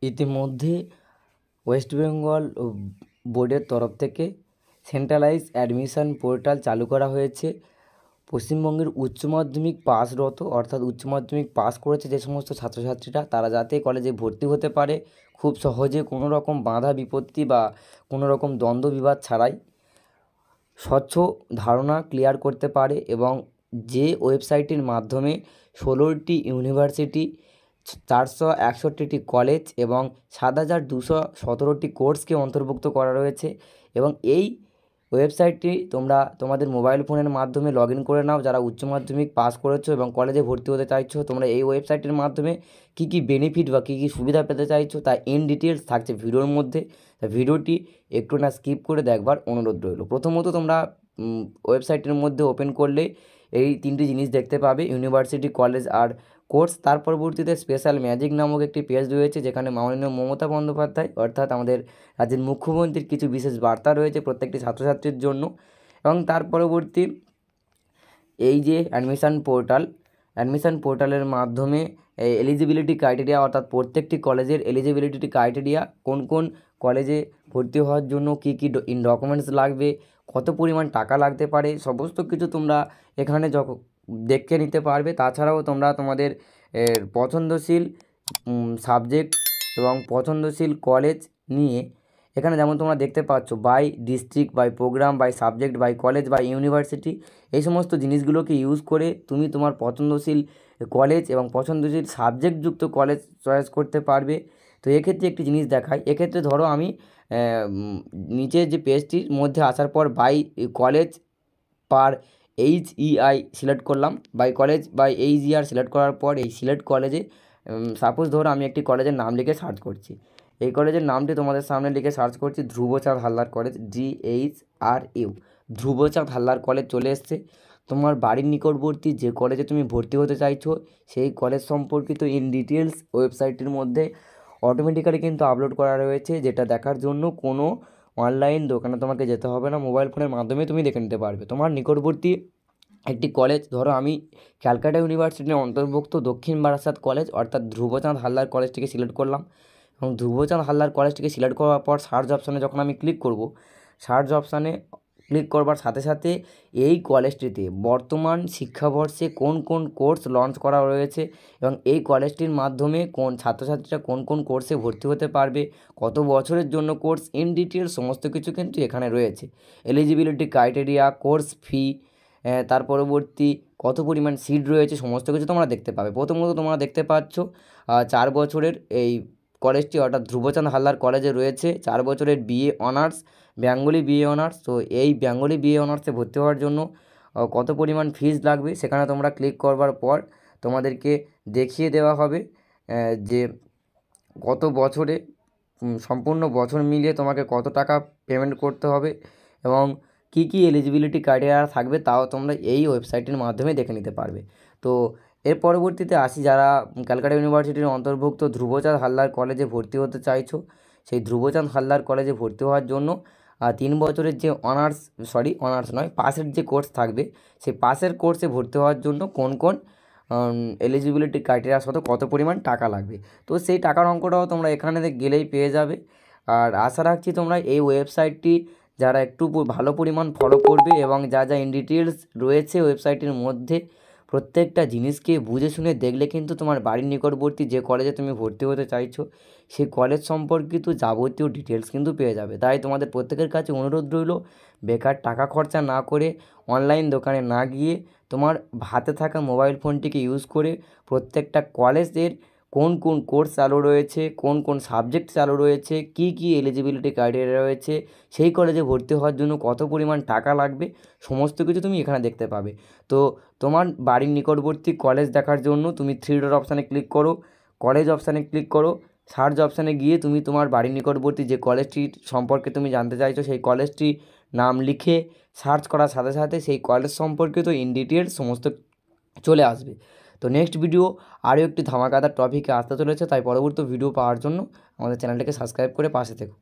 ইতিমধ্যে ওয়েস্ট বেঙ্গল বোর্ডের তরফ থেকে সেন্ট্রালাইজ অ্যাডমিশন পোর্টাল চালু করা হয়েছে। পশ্চিমবঙ্গের উচ্চ মাধ্যমিক পাসরত অর্থাৎ উচ্চ মাধ্যমিক পাস করেছে যে সমস্ত ছাত্রছাত্রীরা, তারা যাতে কলেজে ভর্তি হতে পারে খুব সহজে, কোনো রকম বাধা বিপত্তি বা কোনো রকম দ্বন্দ্ব বিবাদ ছাড়াই স্বচ্ছ ধারণা ক্লিয়ার করতে পারে, এবং যে ওয়েবসাইটটির মাধ্যমে 16টি ইউনিভার্সিটি, 461টি কলেজ এবং 7,217টি কোর্সকে অন্তর্ভুক্ত করা রয়েছে। এবং এই ওয়েবসাইটটি তোমরা তোমাদের মোবাইল ফোনের মাধ্যমে লগ ইন করে নাও। যারা উচ্চ মাধ্যমিক পাস করেছো এবং কলেজে ভর্তি হতে চাইছো, তোমরা এই ওয়েবসাইটের মাধ্যমে কী কী বেনিফিট বা কী কী সুবিধা পেতে চাইছো তা ইন ডিটেলস থাকছে ভিডিওর মধ্যে। তা ভিডিওটি একটু না স্কিপ করে দেখবার অনুরোধ রইল। প্রথমত তোমরা ওয়েবসাইটের মধ্যে ওপেন করলে এই তিনটি জিনিস দেখতে পাবে: ইউনিভার্সিটি, কলেজ আর কোর্স। তার পরবর্তীতে স্পেশাল ম্যাজিক নামক একটি পেজ রয়েছে, যেখানে মাননীয় মমতা বন্দ্যোপাধ্যায় অর্থাৎ আমাদের রাজ্যের মুখ্যমন্ত্রীর কিছু বিশেষ বার্তা রয়েছে প্রত্যেকটি ছাত্রছাত্রীর জন্য। এবং তার পরবর্তী এই যে অ্যাডমিশান পোর্টালের মাধ্যমে এলিজিবিলিটি ক্রাইটেরিয়া, অর্থাৎ প্রত্যেকটি কলেজের এলিজিবিলিটি ক্রাইটেরিয়া, কোন কোন কলেজে ভর্তি হওয়ার জন্য কী কী ডকুমেন্টস লাগবে, কত পরিমাণ টাকা লাগতে পারে, সমস্ত কিছু তোমরা এখানে দেখে নিতে পারবে। তাছাড়াও তোমরা তোমাদের পছন্দশীল সাবজেক্ট এবং পছন্দশীল কলেজ নিয়ে এখানে যেমন তোমরা দেখতে পাচ্ছ by district, by programme, by subject, by college, by university, এই সমস্ত জিনিসগুলোকে ইউজ করে তুমি তোমার পছন্দশীল কলেজ এবং পছন্দশীল সাবজেক্টযুক্ত কলেজ চয়েস করতে পারবে। তো এক্ষেত্রে একটি জিনিস দেখাই। এক্ষেত্রে ধরো আমি নিচের যে পেজটির মধ্যে আসার পর by college per HEI select করলাম। By college by HER select করার পর এই সিলেক্ট কলেজে সাপোজ ধরো আমি একটি কলেজের নাম লিখে সার্চ করছি। এই কলেজের নামটি তোমাদের সামনে লিখে সার্চ করছি, Dhruvachand Haldar college, DHRU, Dhruvachand Haldar college চলে এসছে। তোমার বাড়ির নিকটবর্তী যে কলেজে তুমি ভর্তি হতে চাইছো সেই কলেজ সম্পর্কিত ইন ডিটেলস ওয়েবসাইটটির মধ্যে অটোমেটিক্যালি কিন্তু আপলোড করা রয়েছে, যেটা দেখার জন্য কোনো অনলাইন দোকানে তোমাকে যেতে হবে না, মোবাইল ফোনের মাধ্যমে তুমি দেখে নিতে পারবে। তোমার নিকটবর্তী একটি কলেজ, ধরো আমি ক্যালকাটা ইউনিভার্সিটির অন্তর্ভুক্ত দক্ষিণ বারাসাত কলেজ অর্থাৎ ধ্রুবচাঁদ হালদার কলেজটিকে সিলেক্ট করলাম। এবং ধ্রুবচাঁদ হালদার কলেজটিকে সিলেক্ট করার পর সার্চ অপশানে যখন আমি ক্লিক করব, সার্চ অপশানে ক্লিক করবার সাথে সাথে এই কলেজটিতে বর্তমান শিক্ষাবর্ষে কোন কোন কোর্স লঞ্চ করা রয়েছে এবং এই কলেজটির মাধ্যমে কোন ছাত্রছাত্রীরা কোন কোন কোর্সে ভর্তি হতে পারবে, কত বছরের জন্য কোর্স, ইন ডিটেলস সমস্ত কিছু কিন্তু এখানে রয়েছে। এলিজিবিলিটি ক্রাইটেরিয়া, কোর্স ফি, তার পরবর্তী কত পরিমাণ সিট রয়েছে, সমস্ত কিছু তোমরা দেখতে পাবে। প্রথমত তোমরা দেখতে পাচ্ছ 4 বছরের এই কলেজটি অর্থাৎ ধ্রুবচাঁদ হালদার কলেজে রয়েছে 4 বছরের BA honours, Bengali BA honours. তো এই বেঙ্গলি BA অনার্সে ভর্তি হওয়ার জন্য কত পরিমাণ ফিজ লাগবে সেখানে তোমরা ক্লিক করবার পর তোমাদেরকে দেখিয়ে দেওয়া হবে যে কত বছরে সম্পূর্ণ বছর মিলিয়ে তোমাকে কত টাকা পেমেন্ট করতে হবে এবং কী কী এলিজিবিলিটি ক্রাইটেরিয়া থাকবে তাও তোমরা এই ওয়েবসাইটের মাধ্যমে দেখে নিতে পারবে। তো এর পরবর্তীতে আসি, যারা ক্যালকাটা ইউনিভার্সিটির অন্তর্ভুক্ত ধ্রুবচাঁদ হালদার কলেজে ভর্তি হতে চাইছো, সেই ধ্রুবচাঁদ হালদার কলেজে ভর্তি হওয়ার জন্য 3 বছরের যে অনার্স নয় পাসের যে কোর্স থাকবে, সেই পাসের কোর্সে ভর্তি হওয়ার জন্য কোন কোন এলিজিবিলিটি ক্রাইটেরিয়ার সাথে কত পরিমাণ টাকা লাগবে, তো সেই টাকার অঙ্কটাও তোমরা এখানে গেলেই পেয়ে যাবে। আর আশা রাখছি তোমরা এই ওয়েবসাইটটি যারা একটু ভালো পরিমাণ ফলো করবে এবং যা যা ইন ডিটেলস রয়েছে ওয়েবসাইটের মধ্যে প্রত্যেকটা জিনিসকে বুঝে শুনে দেখলে কিন্তু তোমার বাড়ির নিকটবর্তী যে কলেজে তুমি ভর্তি হতে চাইছো সেই কলেজ সম্পর্কিত যাবতীয় ডিটেলস কিন্তু পেয়ে যাবে। তাই তোমাদের প্রত্যেকের কাছে অনুরোধ রইল, বেকার টাকা খরচা না করে অনলাইন দোকানে না গিয়ে তোমার হাতে থাকা মোবাইল ফোনটিকে ইউজ করে প্রত্যেকটা কলেজের কোন কোন কোর্স চালু রয়েছে, কোন কোন সাবজেক্ট চালু রয়েছে, কী কী এলিজিবিলিটি ক্রাইটেরিয়া রয়েছে, সেই কলেজে ভর্তি হওয়ার জন্য কত পরিমাণ টাকা লাগবে, সমস্ত কিছু তুমি এখানে দেখতে পাবে। তো তোমার বাড়ির নিকটবর্তী কলেজ দেখার জন্য তুমি 3 ডট অপশানে ক্লিক করো, কলেজ অপশানে ক্লিক করো, সার্চ অপশানে গিয়ে তুমি তোমার বাড়ির নিকটবর্তী যে কলেজটি সম্পর্কে তুমি জানতে চাইছো সেই কলেজটি নাম লিখে সার্চ করার সাথে সাথে সেই কলেজ সম্পর্কিত ইন ডিটেলস সমস্ত চলে আসবে। তো নেক্সট ভিডিও আরও একটি ধামাকাদার টপিকে আসতে চলেছে, তাই পরবর্তী ভিডিও পাওয়ার জন্য আমাদের চ্যানেলটাকে সাবস্ক্রাইব করে পাশে থেকো।